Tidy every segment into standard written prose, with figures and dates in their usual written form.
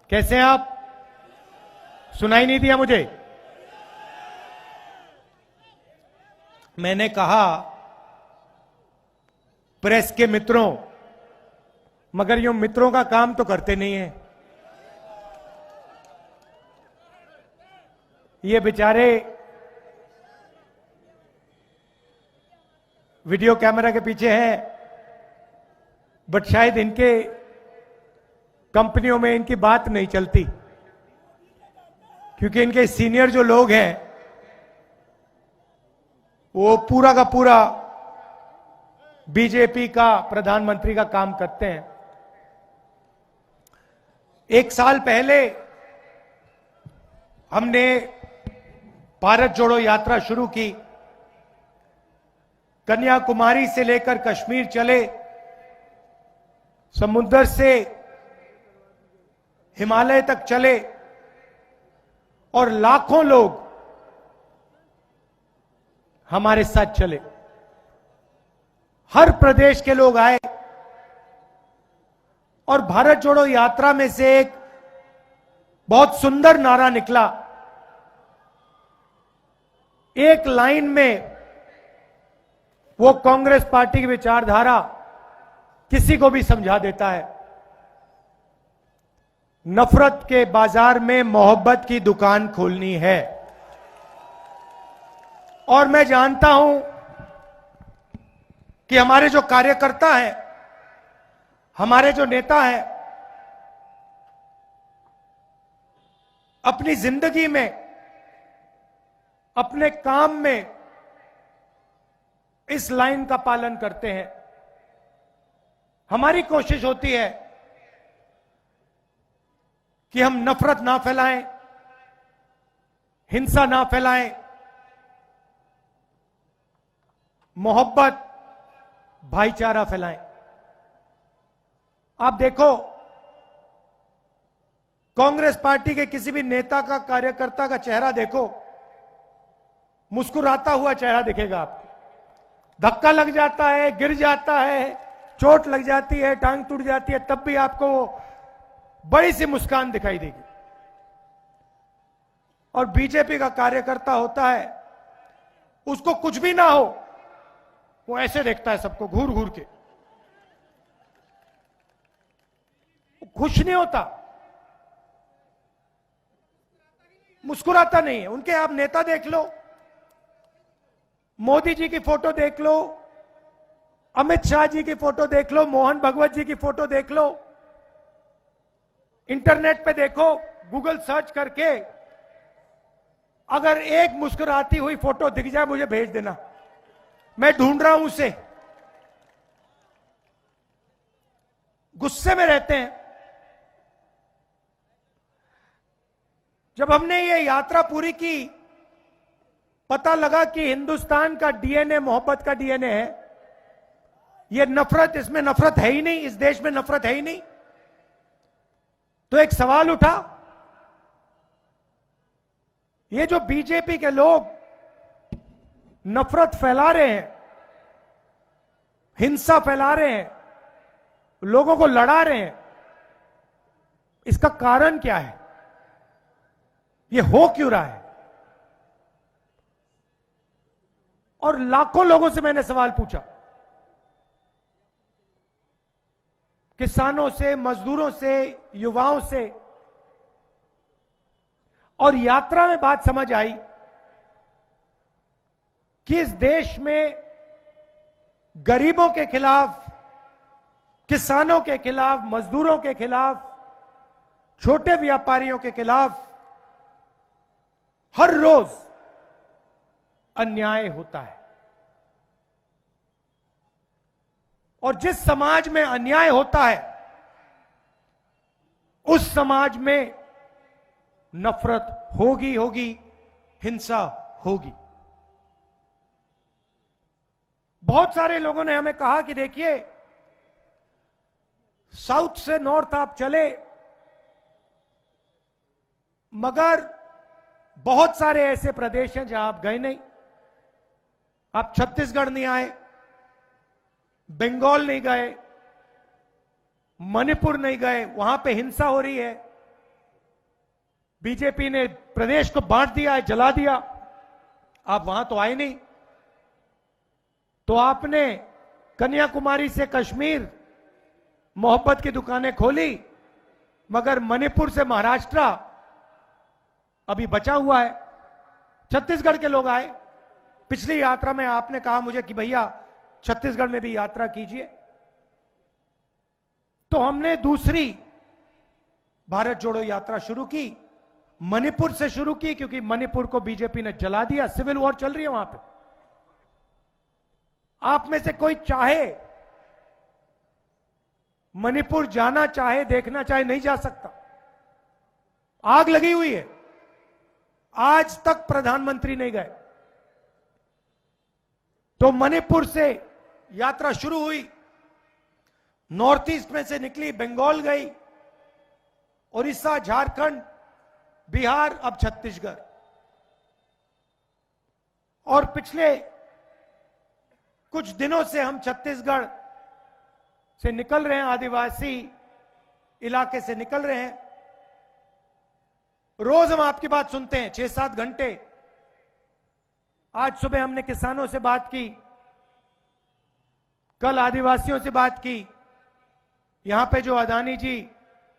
कैसे हैं आप? सुनाई नहीं दिया मुझे? मैंने कहा प्रेस के मित्रों, मगर यूं मित्रों का काम तो करते नहीं है। ये बेचारे वीडियो कैमरा के पीछे हैं, बट शायद इनके कंपनियों में इनकी बात नहीं चलती, क्योंकि इनके सीनियर जो लोग हैं वो पूरा का पूरा बीजेपी का प्रधानमंत्री का काम करते हैं। 1 साल पहले हमने भारत जोड़ो यात्रा शुरू की। कन्याकुमारी से लेकर कश्मीर चले, समुद्र से हिमालय तक चले और लाखों लोग हमारे साथ चले। हर प्रदेश के लोग आए और भारत जोड़ो यात्रा में से एक बहुत सुंदर नारा निकला। एक लाइन में वो कांग्रेस पार्टी की विचारधारा किसी को भी समझा देता है। नफरत के बाजार में मोहब्बत की दुकान खोलनी है। और मैं जानता हूं कि हमारे जो कार्यकर्ता हैं, हमारे जो नेता हैं, अपनी जिंदगी में, अपने काम में इस लाइन का पालन करते हैं। हमारी कोशिश होती है कि हम नफरत ना फैलाएं, हिंसा ना फैलाएं, मोहब्बत, भाईचारा फैलाएं। आप देखो, कांग्रेस पार्टी के किसी भी नेता का, कार्यकर्ता का चेहरा देखो, मुस्कुराता हुआ चेहरा दिखेगा आपको। धक्का लग जाता है, गिर जाता है, चोट लग जाती है, टांग टूट जाती है, तब भी आपको बड़ी सी मुस्कान दिखाई देगी। और बीजेपी का कार्यकर्ता होता है, उसको कुछ भी ना हो, वो ऐसे देखता है सबको घूर घूर के, खुश नहीं होता, मुस्कुराता नहीं है। उनके आप नेता देख लो, मोदी जी की फोटो देख लो, अमित शाह जी की फोटो देख लो, मोहन भगवत जी की फोटो देख लो, इंटरनेट पे देखो, गूगल सर्च करके अगर एक मुस्कुराती हुई फोटो दिख जाए मुझे भेज देना, मैं ढूंढ रहा हूं उसे। गुस्से में रहते हैं। जब हमने ये यात्रा पूरी की, पता लगा कि हिंदुस्तान का डीएनए मोहब्बत का डीएनए है। ये नफरत, इसमें नफरत है ही नहीं, इस देश में नफरत है ही नहीं। तो एक सवाल उठा, ये जो बीजेपी के लोग नफरत फैला रहे हैं, हिंसा फैला रहे हैं, लोगों को लड़ा रहे हैं, इसका कारण क्या है? ये हो क्यों रहा है? और लाखों लोगों से मैंने सवाल पूछा, किसानों से, मजदूरों से, युवाओं से, और यात्रा में बात समझ आई कि इस देश में गरीबों के खिलाफ, किसानों के खिलाफ, मजदूरों के खिलाफ, छोटे व्यापारियों के खिलाफ हर रोज अन्याय होता है। और जिस समाज में अन्याय होता है, उस समाज में नफरत होगी, हिंसा होगी। बहुत सारे लोगों ने हमें कहा कि देखिए, साउथ से नॉर्थ आप चले, मगर बहुत सारे ऐसे प्रदेश हैं जहां आप गए नहीं। आप छत्तीसगढ़ नहीं आए, बंगाल नहीं गए, मणिपुर नहीं गए, वहां पे हिंसा हो रही है, बीजेपी ने प्रदेश को बांट दिया है, जला दिया। आप वहां तो आए नहीं। तो आपने कन्याकुमारी से कश्मीर मोहब्बत की दुकानें खोली, मगर मणिपुर से महाराष्ट्र अभी बचा हुआ है। छत्तीसगढ़ के लोग आए पिछली यात्रा में, आपने कहा मुझे कि भैया छत्तीसगढ़ में भी यात्रा कीजिए। तो हमने दूसरी भारत जोड़ो यात्रा शुरू की, मणिपुर से शुरू की, क्योंकि मणिपुर को बीजेपी ने जला दिया। सिविल वॉर चल रही है वहां पे। आप में से कोई चाहे मणिपुर जाना चाहे, देखना चाहे, नहीं जा सकता। आग लगी हुई है। आज तक प्रधानमंत्री नहीं गए। तो मणिपुर से यात्रा शुरू हुई, नॉर्थ ईस्ट में से निकली, बंगाल गई, उड़ीसा, झारखंड, बिहार, अब छत्तीसगढ़। और पिछले कुछ दिनों से हम छत्तीसगढ़ से निकल रहे हैं, आदिवासी इलाके से निकल रहे हैं। रोज हम आपकी बात सुनते हैं, 6-7 घंटे। आज सुबह हमने किसानों से बात की, कल आदिवासियों से बात की। यहां पे जो अदानी जी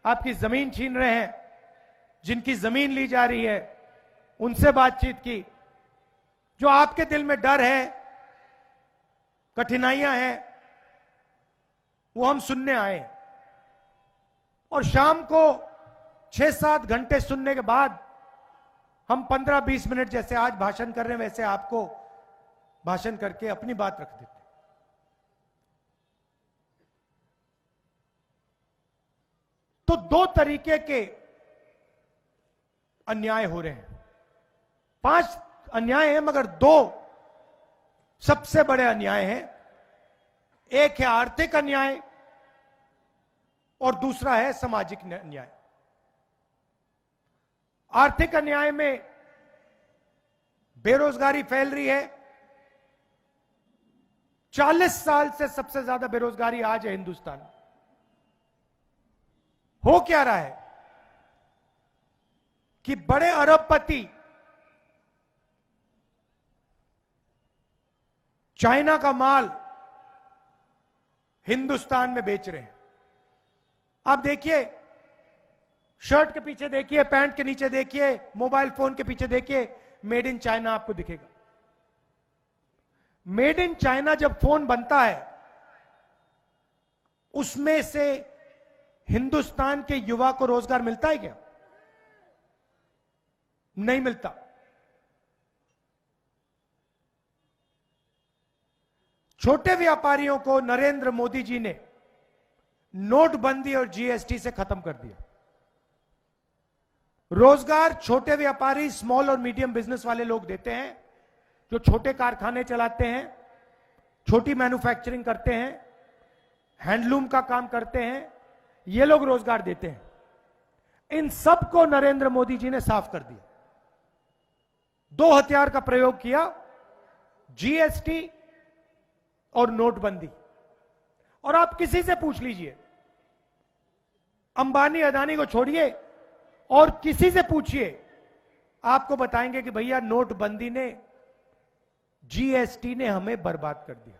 आपकी जमीन छीन रहे हैं, जिनकी जमीन ली जा रही है, उनसे बातचीत की। जो आपके दिल में डर है, कठिनाइयां हैं, वो हम सुनने आए। और शाम को 6-7 घंटे सुनने के बाद हम 15-20 मिनट जैसे आज भाषण कर रहे हैं, वैसे आपको भाषण करके अपनी बात रख देते। तो 2 तरीके के अन्याय हो रहे हैं। 5 अन्याय हैं, मगर 2 सबसे बड़े अन्याय हैं। एक है आर्थिक अन्याय और दूसरा है सामाजिक अन्याय। आर्थिक अन्याय में बेरोजगारी फैल रही है। 40 साल से सबसे ज्यादा बेरोजगारी आज है हिंदुस्तान में। हो क्या रहा है कि बड़े अरबपति चाइना का माल हिंदुस्तान में बेच रहे हैं। आप देखिए, शर्ट के पीछे देखिए, पैंट के नीचे देखिए, मोबाइल फोन के पीछे देखिए, मेड इन चाइना आपको दिखेगा। मेड इन चाइना जब फोन बनता है, उसमें से हिंदुस्तान के युवा को रोजगार मिलता है क्या? नहीं मिलता। छोटे व्यापारियों को नरेंद्र मोदी जी ने नोटबंदी और जीएसटी से खत्म कर दिया। रोजगार छोटे व्यापारी, स्मॉल और मीडियम बिजनेस वाले लोग देते हैं, जो छोटे कारखाने चलाते हैं, छोटी मैन्युफैक्चरिंग करते हैं, हैंडलूम का काम करते हैं, ये लोग रोजगार देते हैं। इन सब को नरेंद्र मोदी जी ने साफ कर दिया। 2 हथियार का प्रयोग किया, जीएसटी और नोटबंदी। और आप किसी से पूछ लीजिए, अंबानी अदानी को छोड़िए और किसी से पूछिए, आपको बताएंगे कि भैया नोटबंदी ने, जीएसटी ने हमें बर्बाद कर दिया।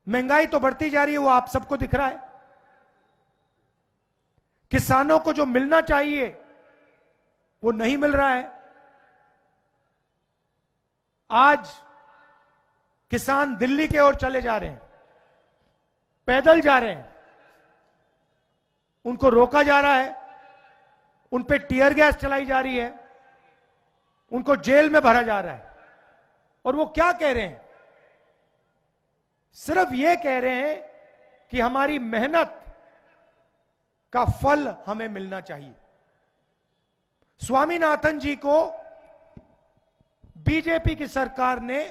महंगाई तो बढ़ती जा रही है, वो आप सबको दिख रहा है। किसानों को जो मिलना चाहिए वो नहीं मिल रहा है। आज किसान दिल्ली के ओर चले जा रहे हैं, पैदल जा रहे हैं, उनको रोका जा रहा है, उन पे टीयर गैस चलाई जा रही है, उनको जेल में भरा जा रहा है। और वो क्या कह रहे हैं? सिर्फ ये कह रहे हैं कि हमारी मेहनत का फल हमें मिलना चाहिए। स्वामीनाथन जी को बीजेपी की सरकार ने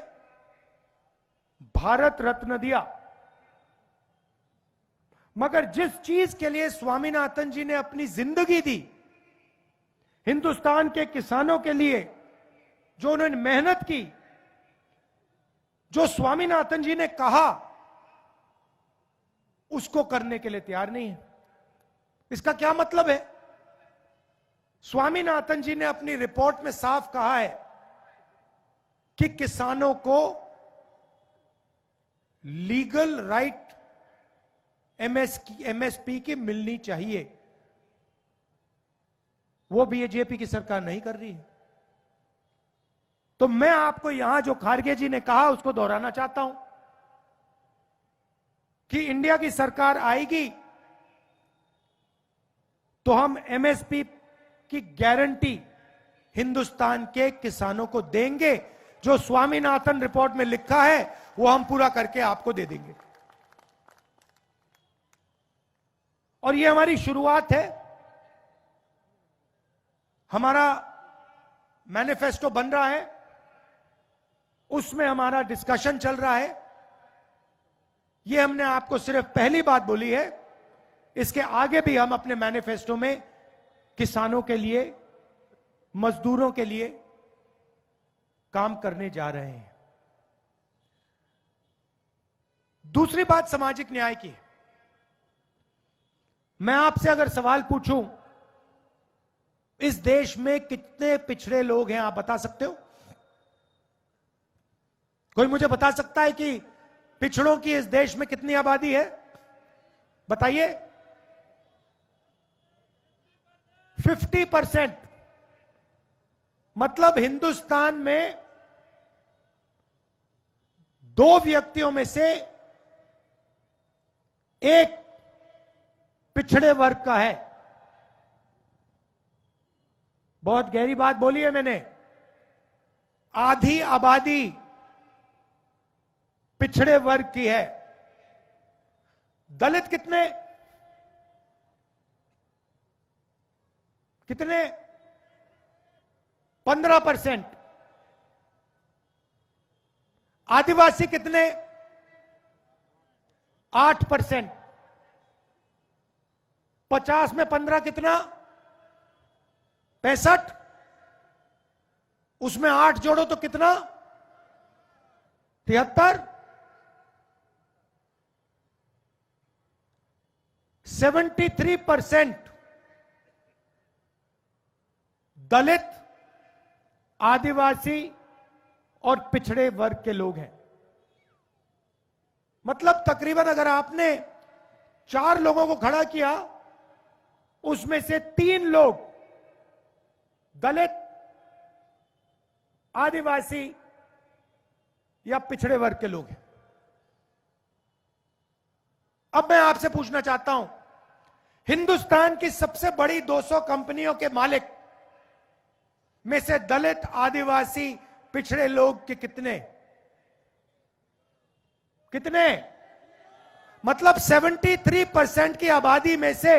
भारत रत्न दिया, मगर जिस चीज के लिए स्वामीनाथन जी ने अपनी जिंदगी दी, हिंदुस्तान के किसानों के लिए जो उन्होंने मेहनत की, जो स्वामीनाथन जी ने कहा, उसको करने के लिए तैयार नहीं है। इसका क्या मतलब है? स्वामीनाथन जी ने अपनी रिपोर्ट में साफ कहा है कि किसानों को लीगल राइट एमएसपी की मिलनी चाहिए। वो बीजेपी की सरकार नहीं कर रही है। तो मैं आपको यहां जो खारगे जी ने कहा उसको दोहराना चाहता हूं कि इंडिया की सरकार आएगी तो हम एमएसपी की गारंटी हिंदुस्तान के किसानों को देंगे। जो स्वामीनाथन रिपोर्ट में लिखा है वो हम पूरा करके आपको दे देंगे। और ये हमारी शुरुआत है। हमारा मैनिफेस्टो बन रहा है, उसमें हमारा डिस्कशन चल रहा है। ये हमने आपको सिर्फ पहली बात बोली है। इसके आगे भी हम अपने मैनिफेस्टो में किसानों के लिए, मजदूरों के लिए काम करने जा रहे हैं। दूसरी बात सामाजिक न्याय की है। मैं आपसे अगर सवाल पूछूं, इस देश में कितने पिछड़े लोग हैं, आप बता सकते हो? कोई मुझे बता सकता है कि पिछड़ों की इस देश में कितनी आबादी है? बताइए। 50%। मतलब हिंदुस्तान में 2 व्यक्तियों में से एक पिछड़े वर्ग का है। बहुत गहरी बात बोली है मैंने। आधी आबादी पिछड़े वर्ग की है। दलित कितने? 15%। आदिवासी कितने? 8%। 50 में 15 कितना? 65। उसमें 8 जोड़ो तो कितना? 73। 73% दलित, आदिवासी और पिछड़े वर्ग के लोग हैं। मतलब तकरीबन अगर आपने 4 लोगों को खड़ा किया, उसमें से 3 लोग दलित, आदिवासी या पिछड़े वर्ग के लोग हैं। अब मैं आपसे पूछना चाहता हूं, हिंदुस्तान की सबसे बड़ी 200 कंपनियों के मालिक में से दलित, आदिवासी, पिछड़े लोग के कितने? मतलब 73% की आबादी में से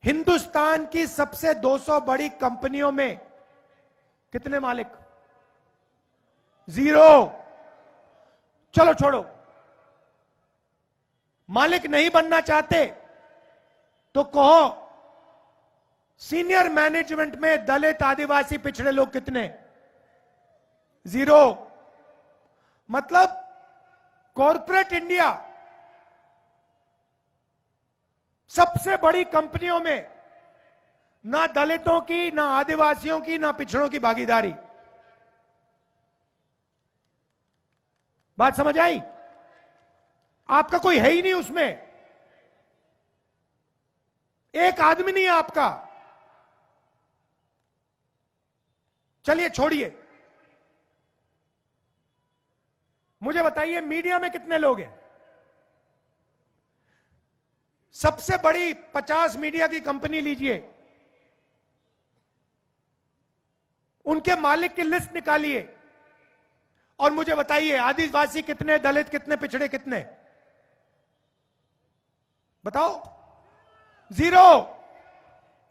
हिंदुस्तान की सबसे 200 बड़ी कंपनियों में कितने मालिक? 0। चलो छोड़ो, मालिक नहीं बनना चाहते तो कहो सीनियर मैनेजमेंट में दलित, आदिवासी, पिछड़े लोग कितने? 0। मतलब कॉर्पोरेट इंडिया सबसे बड़ी कंपनियों में ना दलितों की, ना आदिवासियों की, ना पिछड़ों की भागीदारी। बात समझ आई? आपका कोई है ही नहीं उसमें। एक आदमी नहीं है आपका। चलिए छोड़िए, मुझे बताइए मीडिया में कितने लोग हैं? सबसे बड़ी 50 मीडिया की कंपनी लीजिए, उनके मालिक की लिस्ट निकालिए और मुझे बताइए आदिवासी कितने, दलित कितने, पिछड़े कितने? बताओ। 0।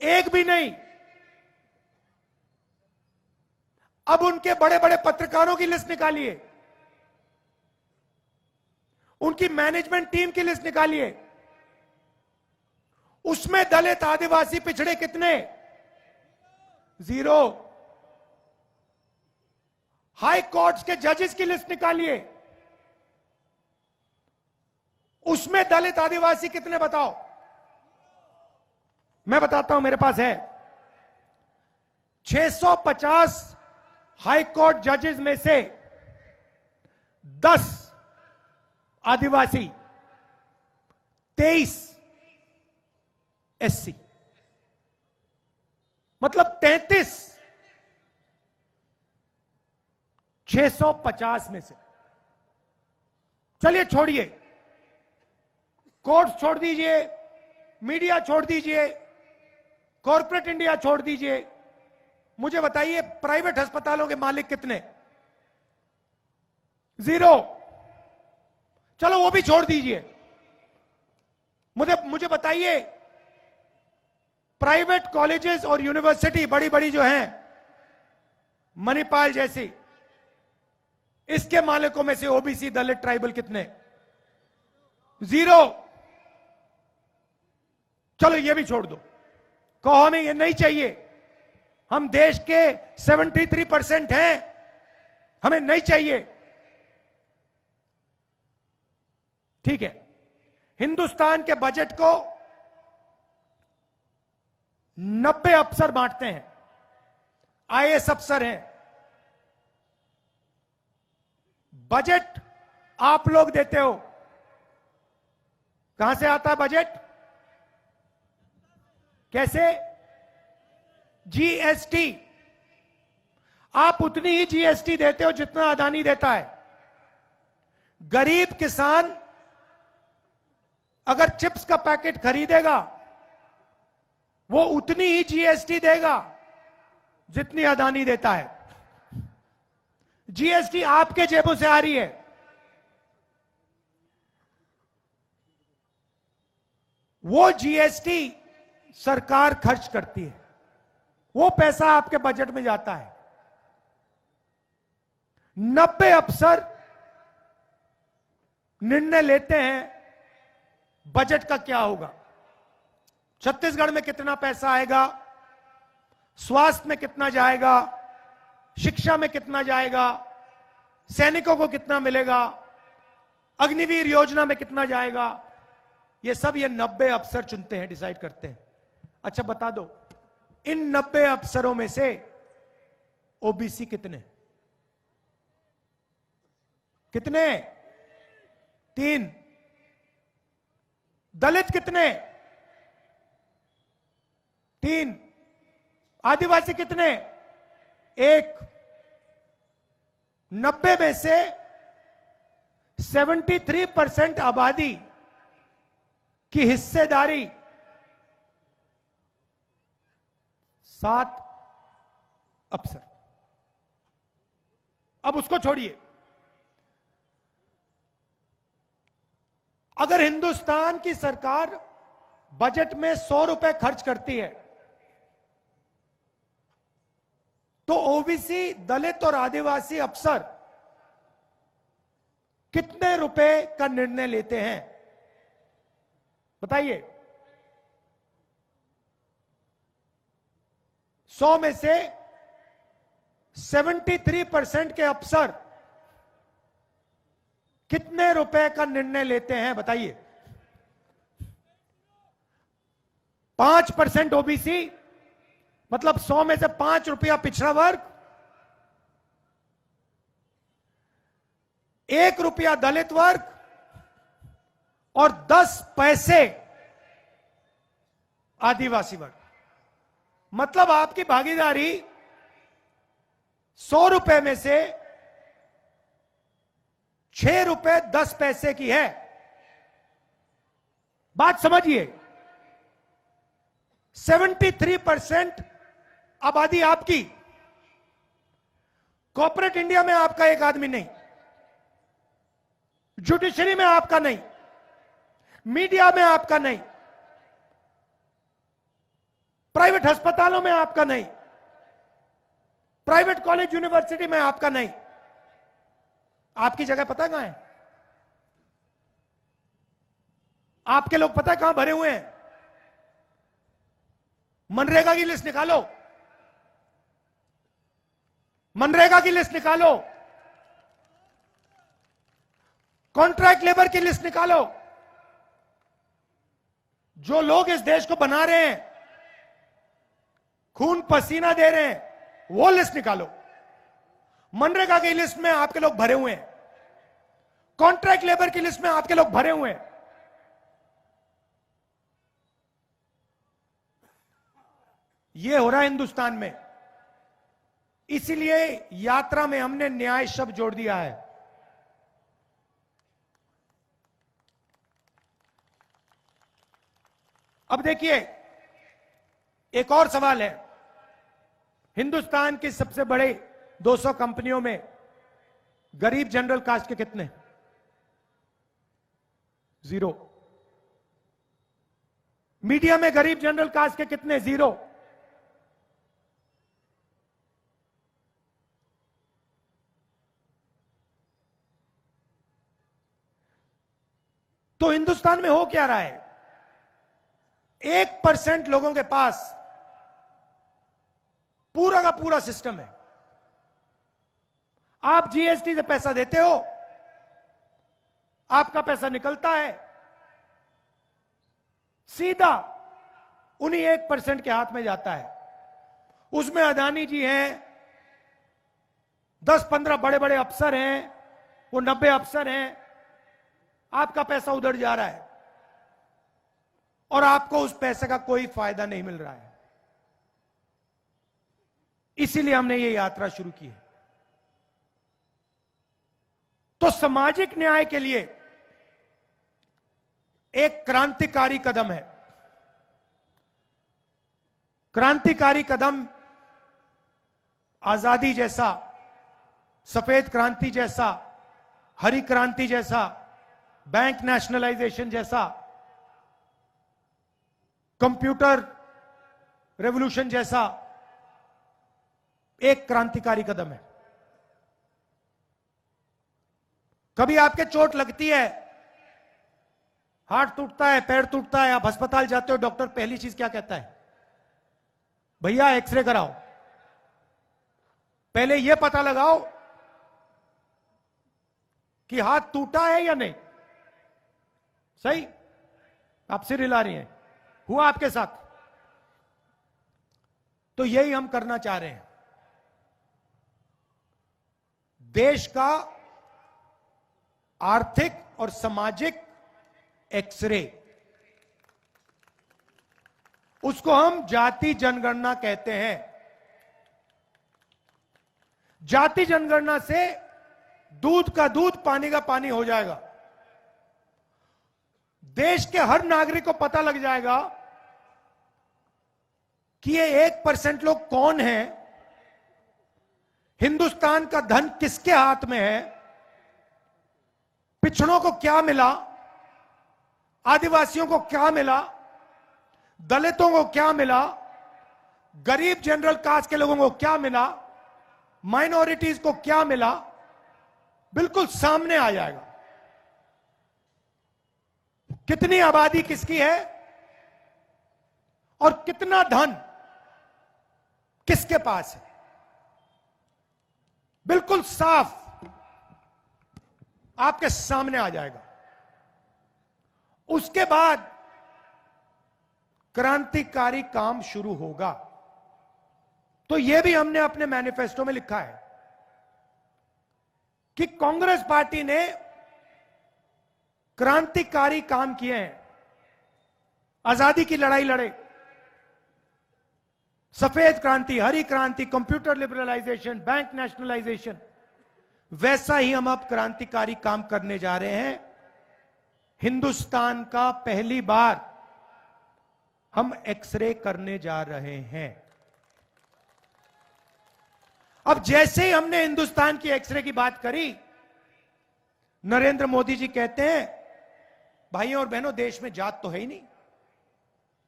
एक भी नहीं। अब उनके बड़े बड़े पत्रकारों की लिस्ट निकालिए, उनकी मैनेजमेंट टीम की लिस्ट निकालिए, उसमें दलित, आदिवासी, पिछड़े कितने? 0। हाई कोर्ट्स के जजेस की लिस्ट निकालिए, उसमें दलित, आदिवासी कितने? बताओ। मैं बताता हूं, मेरे पास है। 650 हाई कोर्ट जजेस में से 10 आदिवासी, 23 एससी, मतलब 33 650 में से। चलिए छोड़िए, कोर्ट छोड़ दीजिए, मीडिया छोड़ दीजिए, कॉर्पोरेट इंडिया छोड़ दीजिए, मुझे बताइए प्राइवेट अस्पतालों के मालिक कितने? 0। चलो वो भी छोड़ दीजिए, मुझे बताइए प्राइवेट कॉलेजेस और यूनिवर्सिटी बड़ी बड़ी जो हैं, मणिपाल जैसी, इसके मालिकों में से ओबीसी, दलित, ट्राइबल कितने? 0। चलो ये भी छोड़ दो, कहो हमें ये नहीं चाहिए, हम देश के 73% हैं, हमें नहीं चाहिए। ठीक है, हिंदुस्तान के बजट को 90 अफसर बांटते हैं, आईएएस अफसर हैं। बजट आप लोग देते हो, कहां से आता है बजट? कैसे? जीएसटी। आप उतनी ही जीएसटी देते हो जितना अदानी देता है। गरीब किसान अगर चिप्स का पैकेट खरीदेगा, वो उतनी ही जीएसटी देगा जितनी अदानी देता है। जीएसटी आपके जेबों से आ रही है। वो जीएसटी सरकार खर्च करती है, वो पैसा आपके बजट में जाता है। 90 अफसर निर्णय लेते हैं बजट का क्या होगा, छत्तीसगढ़ में कितना पैसा आएगा, स्वास्थ्य में कितना जाएगा, शिक्षा में कितना जाएगा, सैनिकों को कितना मिलेगा, अग्निवीर योजना में कितना जाएगा, ये सब ये 90 अफसर चुनते हैं, डिसाइड करते हैं। अच्छा बता दो, इन 90 अफसरों में से ओबीसी कितने? कितने? 3। दलित कितने? 3। आदिवासी कितने? 1। 90 में से 73% आबादी की हिस्सेदारी 7 अफसर। अब उसको छोड़िए, अगर हिंदुस्तान की सरकार बजट में 100 रुपए खर्च करती है, तो ओबीसी, दलित और आदिवासी अफसर कितने रुपए का निर्णय लेते हैं? बताइए। 100 में से 73% के अफसर कितने रुपए का निर्णय लेते हैं? बताइए। 5% ओबीसी, मतलब 100 में से 5 रुपया पिछड़ा वर्ग, 1 रुपया दलित वर्ग और 10 पैसे आदिवासी वर्ग। मतलब आपकी भागीदारी 100 रुपए में से 6 रुपए 10 पैसे की है। बात समझिए, 73% आबादी आपकी। कॉर्पोरेट इंडिया में आपका एक आदमी नहीं, जुडिशरी में आपका नहीं, मीडिया में आपका नहीं, प्राइवेट अस्पतालों में आपका नहीं, प्राइवेट कॉलेज यूनिवर्सिटी में आपका नहीं। आपकी जगह पता कहां है? आपके लोग पता है कहां भरे हुए हैं? मनरेगा की लिस्ट निकालो, मनरेगा की लिस्ट निकालो, कॉन्ट्रैक्ट लेबर की लिस्ट निकालो। जो लोग इस देश को बना रहे हैं, खून पसीना दे रहे हैं, वो लिस्ट निकालो। मनरेगा की लिस्ट में आपके लोग भरे हुए हैं, कॉन्ट्रैक्ट लेबर की लिस्ट में आपके लोग भरे हुए हैं। ये हो रहा है हिंदुस्तान में। इसीलिए यात्रा में हमने न्याय शब्द जोड़ दिया है। अब देखिए, एक और सवाल है। हिंदुस्तान की सबसे बड़े 200 कंपनियों में गरीब जनरल कास्ट के कितने? 0। मीडिया में गरीब जनरल कास्ट के कितने? 0। तो हिंदुस्तान में हो क्या रहा है? 1% लोगों के पास पूरा का पूरा सिस्टम है। आप जीएसटी से पैसा देते हो, आपका पैसा निकलता है सीधा उन्हीं 1% के हाथ में जाता है। उसमें अदानी जी हैं, 10-15 बड़े बड़े अफसर हैं, वो 90 अफसर हैं। आपका पैसा उधर जा रहा है और आपको उस पैसे का कोई फायदा नहीं मिल रहा है। इसीलिए हमने ये यात्रा शुरू की है। तो सामाजिक न्याय के लिए एक क्रांतिकारी कदम है। क्रांतिकारी कदम आजादी जैसा, सफेद क्रांति जैसा, हरी क्रांति जैसा, बैंक नेशनलाइजेशन जैसा, कंप्यूटर रेवोल्यूशन जैसा एक क्रांतिकारी कदम है। कभी आपके चोट लगती है, हाथ टूटता है, पैर टूटता है, आप अस्पताल जाते हो, डॉक्टर पहली चीज क्या कहता है? भैया एक्सरे कराओ, पहले यह पता लगाओ कि हाथ टूटा है या नहीं। सही? आप सिर हिला रही हैं, हुआ आपके साथ? तो यही हम करना चाह रहे हैं। देश का आर्थिक और सामाजिक एक्सरे, उसको हम जाति जनगणना कहते हैं। जाति जनगणना से दूध का दूध, पानी का पानी हो जाएगा। देश के हर नागरिक को पता लग जाएगा कि ये 1% लोग कौन हैं, हिंदुस्तान का धन किसके हाथ में है, पिछड़ों को क्या मिला, आदिवासियों को क्या मिला, दलितों को क्या मिला, गरीब जनरल कास्ट के लोगों को क्या मिला, माइनॉरिटीज को क्या मिला, बिल्कुल सामने आ जाएगा। कितनी आबादी किसकी है और कितना धन किसके पास है, बिल्कुल साफ आपके सामने आ जाएगा। उसके बाद क्रांतिकारी काम शुरू होगा। तो यह भी हमने अपने मैनिफेस्टो में लिखा है कि कांग्रेस पार्टी ने क्रांतिकारी काम किए हैं। आजादी की लड़ाई लड़े, सफेद क्रांति, हरी क्रांति, कंप्यूटर लिबरलाइजेशन, बैंक नेशनलाइजेशन, वैसा ही हम अब क्रांतिकारी काम करने जा रहे हैं। हिंदुस्तान का पहली बार हम एक्सरे करने जा रहे हैं। अब जैसे ही हमने हिंदुस्तान की एक्सरे की बात करी, नरेंद्र मोदी जी कहते हैं, भाइयों और बहनों, देश में जात तो है ही नहीं,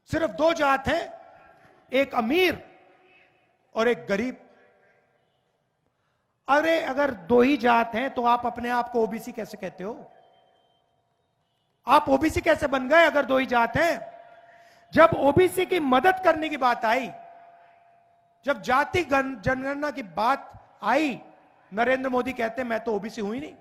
सिर्फ 2 जात हैं, एक अमीर और एक गरीब। अरे अगर 2 ही जात हैं तो आप अपने आप को ओबीसी कैसे कहते हो? आप ओबीसी कैसे बन गए अगर 2 ही जात हैं? जब ओबीसी की मदद करने की बात आई, जब जाति जनगणना की बात आई, नरेंद्र मोदी कहते हैं मैं तो ओबीसी हूं ही नहीं।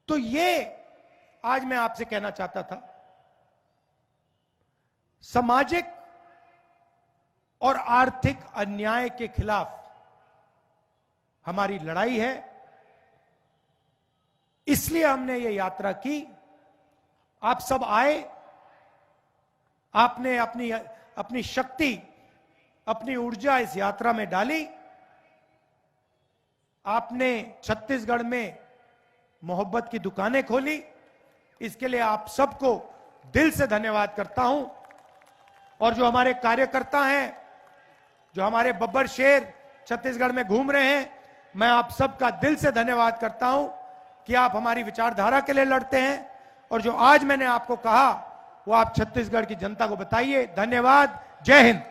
तो ये आज मैं आपसे कहना चाहता था सामाजिक और आर्थिक अन्याय के खिलाफ हमारी लड़ाई है। इसलिए हमने ये यात्रा की। आप सब आए, आपने अपनी शक्ति, अपनी ऊर्जा इस यात्रा में डाली। आपने छत्तीसगढ़ में मोहब्बत की दुकानें खोली। इसके लिए आप सबको दिल से धन्यवाद करता हूं। और जो हमारे कार्यकर्ता हैं, जो हमारे बब्बर शेर छत्तीसगढ़ में घूम रहे हैं, मैं आप सबका दिल से धन्यवाद करता हूं कि आप हमारी विचारधारा के लिए लड़ते हैं। और जो आज मैंने आपको कहा वो आप छत्तीसगढ़ की जनता को बताइए। धन्यवाद। जय हिंद।